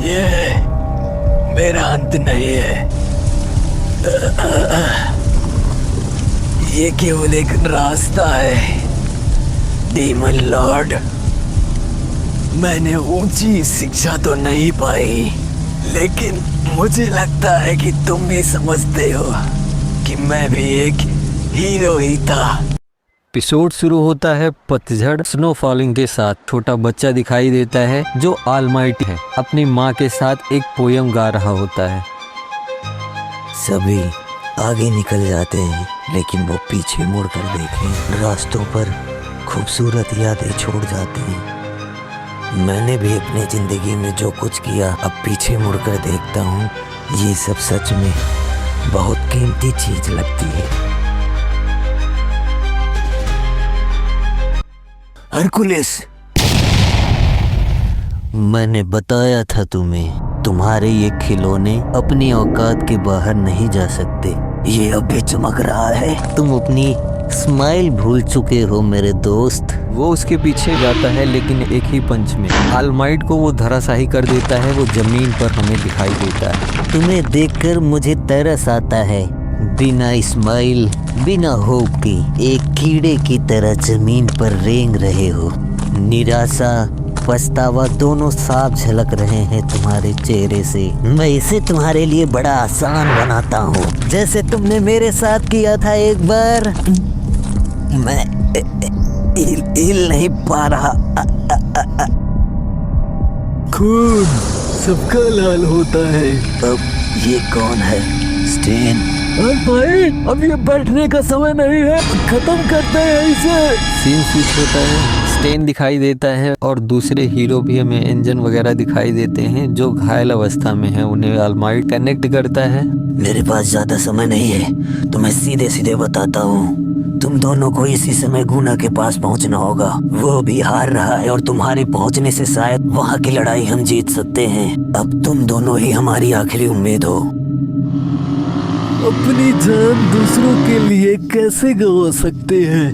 ये मेरा अंत नहीं है। ये केवल एक रास्ता है डीमन लॉर्ड। मैंने ऊंची शिक्षा तो नहीं पाई, लेकिन मुझे लगता है कि तुम भी समझते हो कि मैं भी एक हीरो ही था। एपिसोड शुरू होता है पतझड़ स्नो फॉलिंग के साथ। छोटा बच्चा दिखाई देता है जो ऑलमाइटी है, अपनी माँ के साथ एक पोयम गा रहा होता है। सभी आगे निकल जाते हैं, लेकिन वो पीछे मुड़कर देखें रास्तों पर खूबसूरत यादें छोड़ जाते हैं। मैंने भी अपनी जिंदगी में जो कुछ किया, अब पीछे मुड़कर देखता हूँ, ये सब सच में बहुत कीमती चीज लगती है। हरकुलिस, मैंने बताया था तुम्हें, तुम्हारे ये खिलौने अपनी औकात के बाहर नहीं जा सकते। ये अब भी चमक रहा है। तुम अपनी स्माइल भूल चुके हो मेरे दोस्त। वो उसके पीछे जाता है, लेकिन एक ही पंच में ऑलमाइट को वो धराशायी कर देता है। वो जमीन पर हमें दिखाई देता है। तुम्हें देखकर मुझे तरस आता है। बिना स्माइल, बिना होप के एक कीड़े की तरह जमीन पर रेंग रहे हो। निराशा, पछतावा दोनों साफ झलक रहे हैं तुम्हारे चेहरे से। मैं इसे तुम्हारे लिए बड़ा आसान बनाता हूँ, जैसे तुमने मेरे साथ किया था एक बार। मैं हिल नहीं पा रहा। खून सबका लाल होता है। अब ये कौन है? स्टेन। भाई, अब ये बैठने का समय नहीं है, खत्म करते हैं इसे। सीन स्विच होता है, स्टेन दिखाई देता है और दूसरे हीरो भी हमें इंजन वगैरह दिखाई देते हैं जो घायल अवस्था में है। उन्हें ऑलमाइट कनेक्ट करता है। मेरे पास ज्यादा समय नहीं है, तो मैं सीधे सीधे बताता हूँ। तुम दोनों को इसी समय गुना के पास पहुँचना होगा। वो भी हार रहा है और तुम्हारे पहुँचने से शायद वहाँ की लड़ाई हम जीत सकते हैं। अब तुम दोनों ही हमारी आखिरी उम्मीद हो। अपनी जान दूसरों के लिए कैसे गंवा सकते हैं?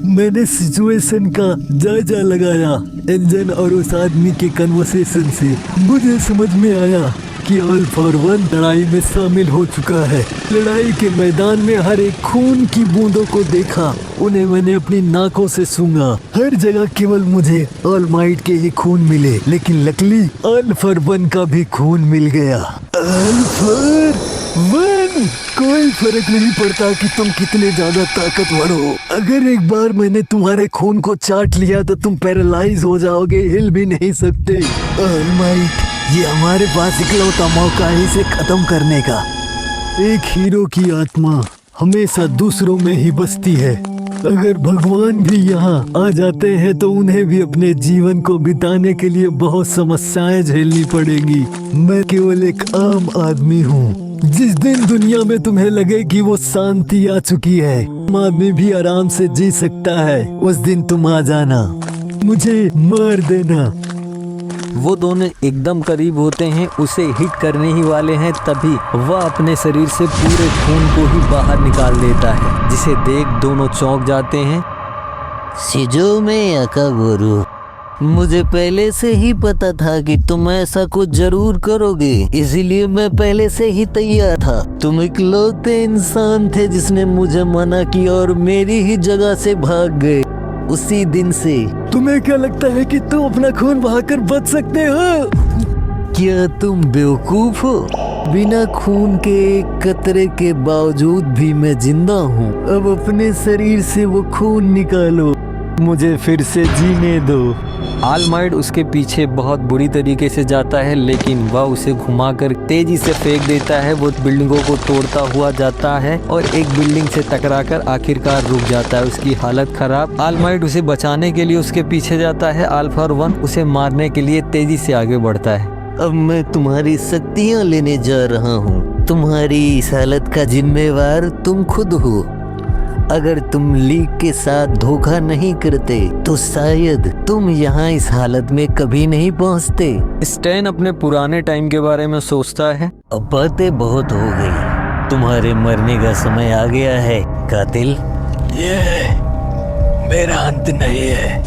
मैंने सिचुएशन का जायजा लगाया। इंजन और उस आदमी के कन्वर्सेशन से मुझे समझ में आया कि ऑल फॉर वन लड़ाई में शामिल हो चुका है। लड़ाई के मैदान में हर एक खून की बूंदों को देखा, उन्हें मैंने अपनी नाकों से सूंघा। हर जगह केवल मुझे ऑलमाइट के ही खून मिले, लेकिन लकीली ऑल फॉर वन का भी खून मिल गया। ऑल फॉर वन, कोई फर्क नहीं पड़ता कि तुम कितने ज्यादा ताकतवर हो। अगर एक बार मैंने तुम्हारे खून को चाट लिया तो तुम पैरालाइज हो जाओगे, हिल भी नहीं सकते। ऑलमाइट, ये हमारे पास इकलौता मौका है इसे खत्म करने का। एक हीरो की आत्मा हमेशा दूसरों में ही बसती है। अगर भगवान भी यहाँ आ जाते हैं तो उन्हें भी अपने जीवन को बिताने के लिए बहुत समस्याएं झेलनी पड़ेगी। मैं केवल एक आम आदमी हूँ। जिस दिन दुनिया में तुम्हें लगे कि वो शांति आ चुकी है, आदमी भी आराम से जी सकता है, उस दिन तुम आ जाना, मुझे मार देना। वो दोनों एकदम करीब होते हैं, उसे हिट करने ही वाले हैं, तभी वह अपने शरीर से पूरे खून को ही बाहर निकाल देता है, जिसे देख दोनों चौंक जाते हैं। शिजो में अकागोरू, मुझे पहले से ही पता था कि तुम ऐसा कुछ जरूर करोगे, इसीलिए मैं पहले से ही तैयार था। तुम इकलौते इंसान थे जिसने मुझे मना किया और मेरी ही जगह से भाग गए। उसी दिन से तुम्हें क्या लगता है कि तुम अपना खून बहाकर बच सकते हो? क्या तुम बेवकूफ हो? बिना खून के एक कतरे के बावजूद भी मैं जिंदा हूँ। अब अपने शरीर से वो खून निकालो, मुझे फिर से जीने दो। ऑलमाइट उसके पीछे बहुत बुरी तरीके से जाता है, लेकिन वह उसे घुमाकर तेजी से फेंक देता है। वो बिल्डिंगों को तोड़ता हुआ जाता है और एक बिल्डिंग से टकराकर आखिरकार रुक जाता है। उसकी हालत खराब। ऑलमाइट उसे बचाने के लिए उसके पीछे जाता है। ऑल फॉर वन उसे मारने के लिए तेजी से आगे बढ़ता है। अब मैं तुम्हारी शक्तियाँ लेने जा रहा हूँ। तुम्हारी इस हालत का जिम्मेवार तुम खुद हो। अगर तुम लीग के साथ धोखा नहीं करते तो शायद तुम यहाँ इस हालत में कभी नहीं पहुँचते। स्टैन अपने पुराने टाइम के बारे में सोचता है। अब बातें बहुत हो गई, तुम्हारे मरने का समय आ गया है कातिल। ये मेरा अंत नहीं है।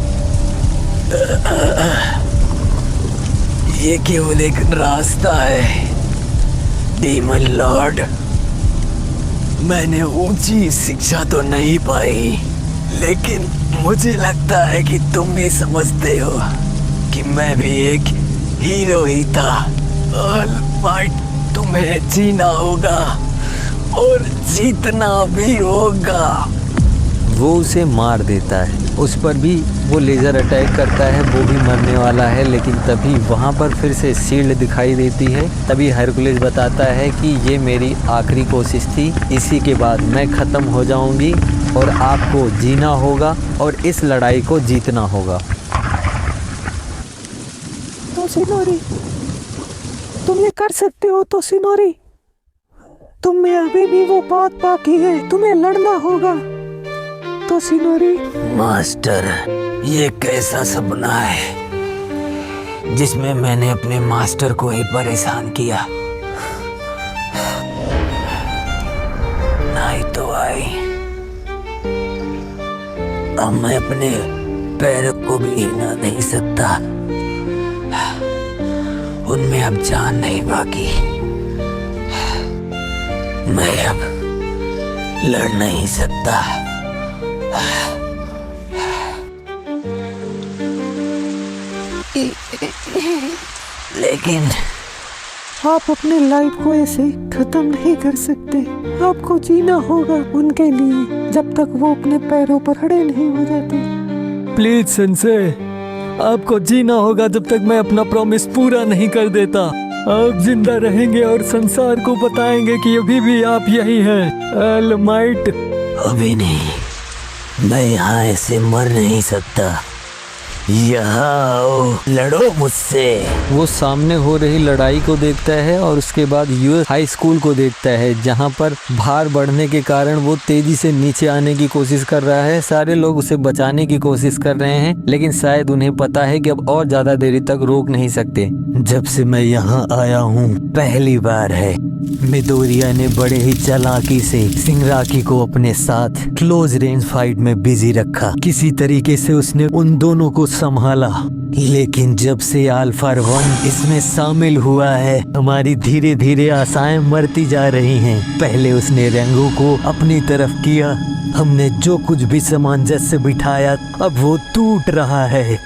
ये केवल एक रास्ता है डीमन लॉर्ड। मैंने ऊंची शिक्षा तो नहीं पाई, लेकिन मुझे लगता है कि तुम भी समझते हो कि मैं भी एक हीरो ही था। ऑलमाइट, तुम्हें जीना होगा और जीतना भी होगा। वो उसे मार देता है। उस पर भी वो लेज़र अटैक करता है, वो भी मरने वाला है। लेकिन तभी वहाँ पर फिर से शील्ड दिखाई देती है। तभी हरकुलिस बताता है कि ये मेरी आखिरी कोशिश थी, इसी के बाद मैं ख़त्म हो जाऊंगी और आपको जीना होगा और इस लड़ाई को जीतना होगा। तोशिनोरी, तुम ये कर सकते हो तोशिनोरी। तुम में अभी भी वो बात बाकी है, तुम्हें लड़ना होगा तोशिनोरी। मास्टर, ये कैसा सपना है जिसमें मैंने अपने मास्टर को ही परेशान किया। नाइट तो आई, अब मैं अपने पैर को भी हिला नहीं सकता। उनमें अब जान नहीं बाकी। मैं अब लड़ नहीं सकता। लेकिन आप अपने लाइफ को ऐसे खत्म नहीं कर सकते। आपको जीना होगा उनके लिए जब तक वो अपने पैरों पर खड़े नहीं हो जाते। प्लीज सेंसे, आपको जीना होगा जब तक मैं अपना प्रॉमिस पूरा नहीं कर देता। आप जिंदा रहेंगे और संसार को बताएंगे कि अभी भी आप यही हैं, ऑलमाइट। अभी नहीं, मैं यहाँ ऐसे मर नहीं सकता। यहाँ आओ, लड़ो मुझसे। वो सामने हो रही लड़ाई को देखता है और उसके बाद यूएस हाई स्कूल को देखता है, जहाँ पर भार बढ़ने के कारण वो तेजी से नीचे आने की कोशिश कर रहा है। सारे लोग उसे बचाने की कोशिश कर रहे हैं, लेकिन शायद उन्हें पता है कि अब और ज्यादा देरी तक रोक नहीं सकते। जब से मैं यहाँ आया हूँ पहली बार है, मिडोरिया ने बड़े ही चालाकी से सिंगराकी को अपने साथ क्लोज रेंज फाइट में बिजी रखा। किसी तरीके से उसने उन दोनों को संभाला। लेकिन जब से अल्फा 1 इसमें शामिल हुआ है, हमारी धीरे धीरे आशाएं मरती जा रही हैं। पहले उसने रेंगो को अपनी तरफ किया, हमने जो कुछ भी सामंजस्य बिठाया अब वो टूट रहा है।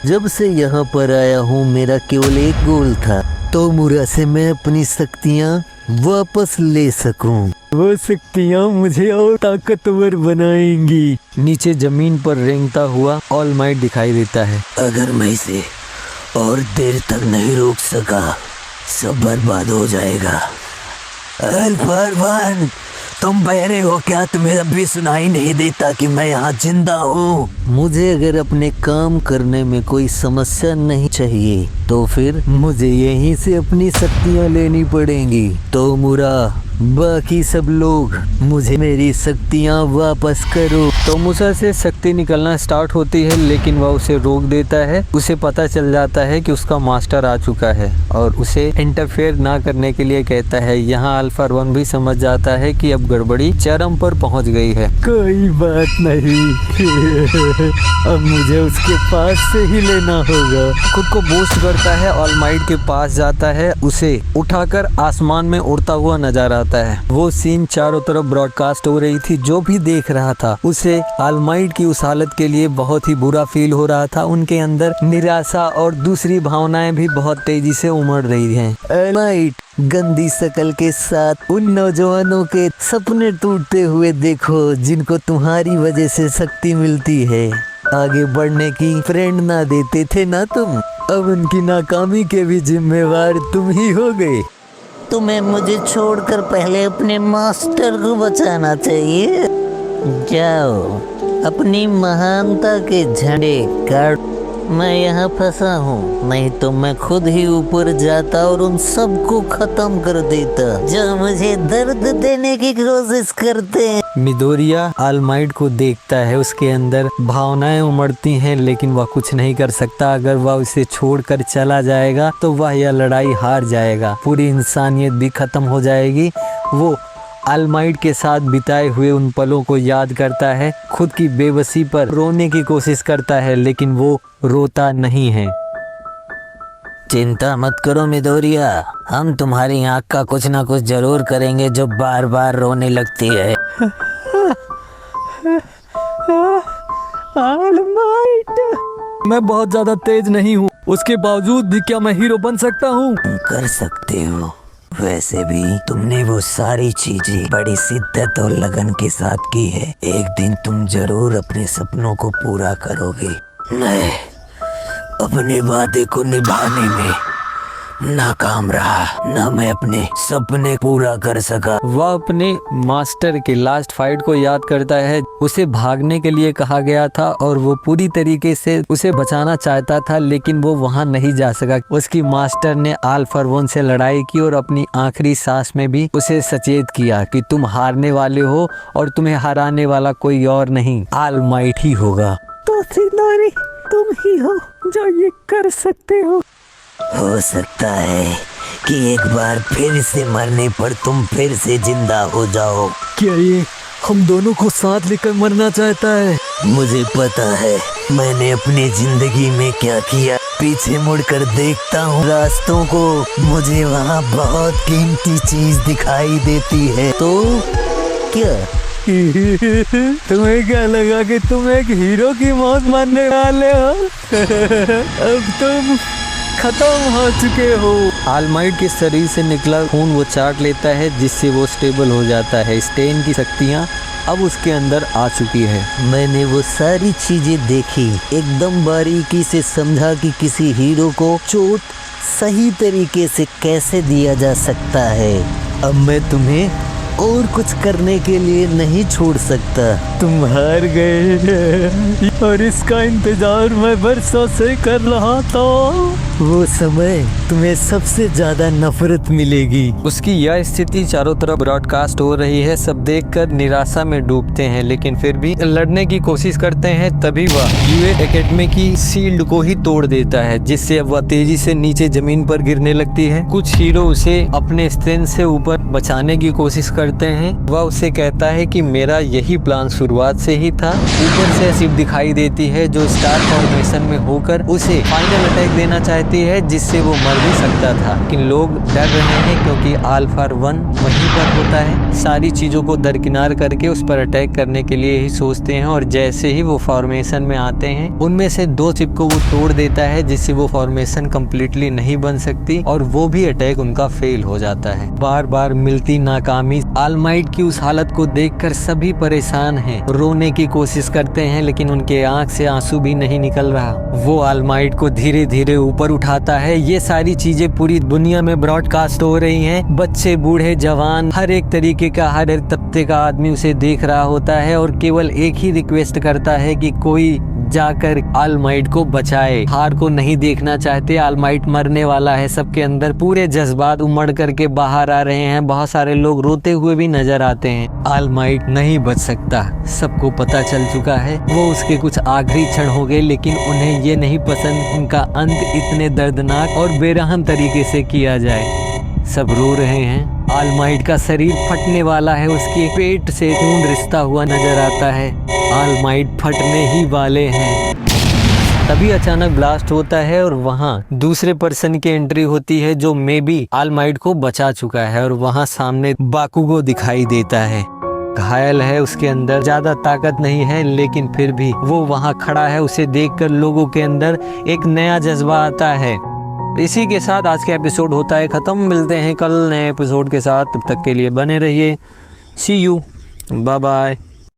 जब से यहाँ पर आया हूँ मेरा केवल एक गोल था, तोमुरा से मैं अपनी शक्तियाँ वापस ले सकूं। वो शक्तियाँ मुझे और ताकतवर बनाएंगी। नीचे जमीन पर रेंगता हुआ ऑल माइट दिखाई देता है। अगर मैं इसे और देर तक नहीं रोक सका, सब बर्बाद हो जाएगा। अल्फा 1, तुम बहरे हो क्या? तुम्हें अब भी सुनाई नहीं देता कि मैं यहाँ जिंदा हूँ? मुझे अगर अपने काम करने में कोई समस्या नहीं चाहिए तो फिर मुझे यहीं से अपनी शक्तियाँ लेनी पड़ेंगी। तोमुरा, बाकी सब लोग, मुझे मेरी शक्तियाँ वापस करो। तोमुसा से शक्ति निकलना स्टार्ट होती है, लेकिन वह उसे रोक देता है। उसे पता चल जाता है कि उसका मास्टर आ चुका है और उसे इंटरफेयर ना करने के लिए कहता है। यहाँ अल्फा 1 भी समझ जाता है कि अब गड़बड़ी चरम पर पहुँच गई है। कोई बात नहीं, अब मुझे उसके पास से ही लेना होगा। खुद को बूस्ट करता है, ऑल माइट के पास जाता है, उसे उठाकर आसमान में उड़ता हुआ नजर आता है। वो सीन चारों तरफ ब्रॉडकास्ट हो रही थी। जो भी देख रहा था उसे ऑल माइट की उस हालत के लिए बहुत ही बुरा फील हो रहा था। उनके अंदर निराशा और दूसरी भावनाएं भी बहुत तेजी से उमड़ रही हैं। ऑल माइट, गंदी शक्ल के साथ उन नौजवानों के सपने टूटते हुए देखो जिनको तुम्हारी वजह से शक्ति मिलती है। आगे बढ़ने की प्रेरणा देते थे ना तुम, अब उनकी नाकामी के भी जिम्मेवार तुम ही हो गए। तुम्हें मुझे छोड़कर पहले अपने मास्टर को बचाना चाहिए। जाओ, अपनी महानता के झंडे गाड़। मैं यहाँ फंसा हूँ, नहीं तो मैं खुद ही ऊपर जाता और उन सबको खत्म कर देता जो मुझे दर्द देने की कोशिश करते हैं। मिडोरिया ऑल माइट को देखता है, उसके अंदर भावनाएं उमड़ती हैं, लेकिन वह कुछ नहीं कर सकता। अगर वह उसे छोड़कर चला जाएगा तो वह यह लड़ाई हार जाएगा, पूरी इंसानियत भी खत्म हो जाएगी। वो ऑल माइट के साथ बिताए हुए उन पलों को याद करता है, खुद की बेबसी पर रोने की कोशिश करता है, लेकिन वो रोता नहीं है। चिंता मत करो मिदोरिया, हम तुम्हारी आँख का कुछ ना कुछ जरूर करेंगे जो बार बार रोने लगती है। All might. मैं बहुत ज्यादा तेज नहीं हूँ, उसके बावजूद भी क्या मैं हीरो बन सकता हूँ? कर सकते हो। वैसे भी तुमने वो सारी चीजें बड़ी शिद्दत और लगन के साथ की है। एक दिन तुम जरूर अपने सपनों को पूरा करोगे। मैं अपने वादे को निभाने में नाकाम रहा, ना मैं अपने सपने पूरा कर सका। वह अपने मास्टर के लास्ट फाइट को याद करता है। उसे भागने के लिए कहा गया था और वो पूरी तरीके से उसे बचाना चाहता था, लेकिन वो वहां नहीं जा सका। उसकी मास्टर ने ऑल फॉर वन से लड़ाई की और अपनी आखिरी सांस में भी उसे सचेत किया कि तुम हारने वाले हो और तुम्हें हराने वाला कोई और नहीं, ऑल माइट ही होगा। तो सिनोरी, तुम ही हो जो ये कर सकते हो सकता है कि एक बार फिर से मरने पर तुम फिर से जिंदा हो जाओ। क्या ये हम दोनों को साथ लेकर मरना चाहता है? मुझे पता है मैंने अपनी जिंदगी में क्या किया। पीछे मुड़कर देखता हूँ रास्तों को, मुझे वहाँ बहुत कीमती चीज दिखाई देती है। तो क्या तुम्हें क्या लगा कि तुम एक हीरो की मौत मरने वाले हो? अब तुम खत्म हो चुके हो। ऑल माइट के शरीर से निकला खून वो चाट लेता है, जिससे वो स्टेबल हो जाता है। स्टेन की शक्तियाँ अब उसके अंदर आ चुकी है। मैंने वो सारी चीजें देखी, एकदम बारीकी से समझा कि किसी हीरो को चोट सही तरीके से कैसे दिया जा सकता है। अब मैं तुम्हें और कुछ करने के लिए नहीं छोड़ सकता। तुम हार गए और इसका इंतजार मैं बरसों से कर रहा था। वो समय तुम्हें सबसे ज्यादा नफरत मिलेगी। उसकी यह स्थिति चारों तरफ ब्रॉडकास्ट हो रही है। सब देखकर निराशा में डूबते हैं, लेकिन फिर भी लड़ने की कोशिश करते हैं। तभी वह यूए एकेडमी की शील्ड को ही तोड़ देता है, जिससे वह तेजी से नीचे जमीन पर गिरने लगती है। कुछ हीरो उसे अपने स्टैंड से ऊपर बचाने की कोशिश करते हैं। वह उसे कहता है कि मेरा यही प्लान शुरुआत से ही था। ऊपर से शिप दिखाई देती है जो स्टार फॉर्मेशन में होकर उसे फाइनल अटैक देना चाहती है, जिससे वो मर भी सकता था। लेकिन लोग डर रहे हैं क्योंकि अल्फा 1 वहीं पर होता है। सारी चीजों को दरकिनार करके उस पर अटैक करने के लिए ही सोचते हैं, और जैसे ही वो फॉर्मेशन में आते हैं उनमें से 2 चिप को वो तोड़ देता है, जिससे वो फॉर्मेशन कम्प्लीटली नहीं बन सकती और वो भी अटैक उनका फेल हो जाता है। बार बार मिलती नाकामी। ऑल माइट की उस हालत को देखकर सभी परेशान हैं, रोने की कोशिश करते हैं, लेकिन उनके आंख से आंसू भी नहीं निकल रहा। वो ऑल माइट को धीरे धीरे ऊपर उठाता है। ये सारी चीजें पूरी दुनिया में ब्रॉडकास्ट हो रही हैं। बच्चे, बूढ़े, जवान, हर एक तरीके का, हर एक तबके का आदमी उसे देख रहा होता है और केवल एक ही रिक्वेस्ट करता है कि कोई जाकर ऑल माइट को बचाए। हार को नहीं देखना चाहते। ऑल माइट मरने वाला है। सबके अंदर पूरे जज्बात उमड़ करके बाहर आ रहे हैं। बहुत सारे लोग रोते हुए भी नजर आते हैं। ऑल माइट नहीं बच सकता, सबको पता चल चुका है। वो उसके कुछ आखिरी क्षण हो गए, लेकिन उन्हें ये नहीं पसंद उनका अंत इतने दर्दनाक और बेरहम तरीके से किया जाए। सब रो रहे हैं। ऑल माइट का शरीर फटने वाला है। उसके पेट से खून रिसता हुआ नजर आता है। ऑल माइट फटने ही वाले हैं। तभी अचानक ब्लास्ट होता है और वहाँ दूसरे पर्सन की एंट्री होती है जो मे बी ऑल माइट को बचा चुका है, और वहाँ सामने बाकुगो दिखाई देता है। घायल है, उसके अंदर ज्यादा ताकत नहीं है, लेकिन फिर भी वो वहाँ खड़ा है। उसे देखकर लोगों के अंदर एक नया जज्बा आता है। इसी के साथ आज का एपिसोड होता है खत्म। मिलते हैं कल नए एपिसोड के साथ। तब तक के लिए बने रहिए। सी यू, बाय बाय।